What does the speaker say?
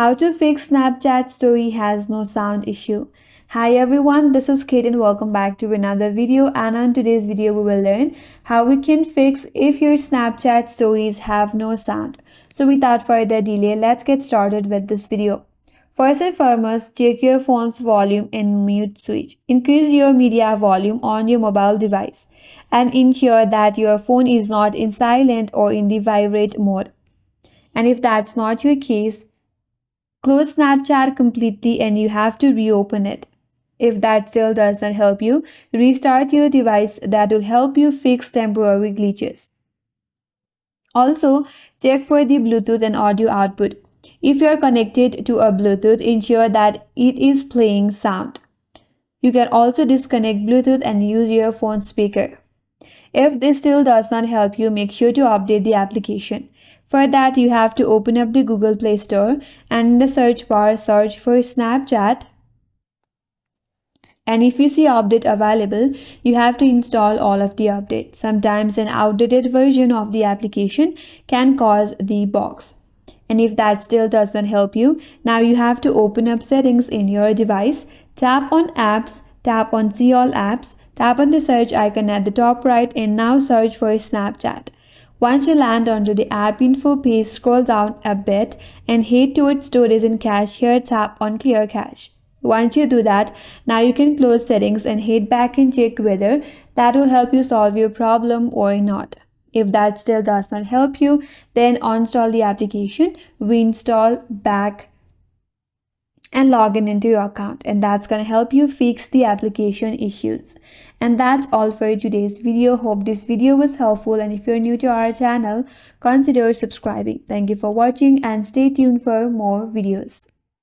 How to fix Snapchat story has no sound issue. Hi everyone, this is Kate and welcome back to another video, and on today's video we will learn how we can fix if your Snapchat stories have no sound. So without further delay, let's get started with this video. First and foremost, check your phone's volume and mute switch. Increase your media volume on your mobile device and ensure that your phone is not in silent or in the vibrate mode. And if that's not your case, close Snapchat completely and you have to reopen it. If that still does not help you, restart your device. That will help you fix temporary glitches. Also, check for the Bluetooth and audio output. If you are connected to a Bluetooth, ensure that it is playing sound. You can also disconnect Bluetooth and use your phone speaker. If this still does not help you, make sure to update the application. For that, you have to open up the Google Play Store and in the search bar, search for Snapchat. And if you see update available, you have to install all of the updates. Sometimes an outdated version of the application can cause the box. And if that still does not help you, now you have to open up settings in your device, tap on apps, tap on see all apps, tap on the search icon at the top right and now search for Snapchat. Once you land onto the app info page, scroll down a bit and head towards storage and cache. Here tap on clear cache. Once you do that, now you can close settings and head back and check whether that will help you solve your problem or not. If that still does not help you, then uninstall the application, reinstall back and log in into your account, and that's going to help you fix the application issues. And that's all for today's video. Hope this video was helpful, and if you're new to our channel, consider subscribing. Thank you for watching and stay tuned for more videos.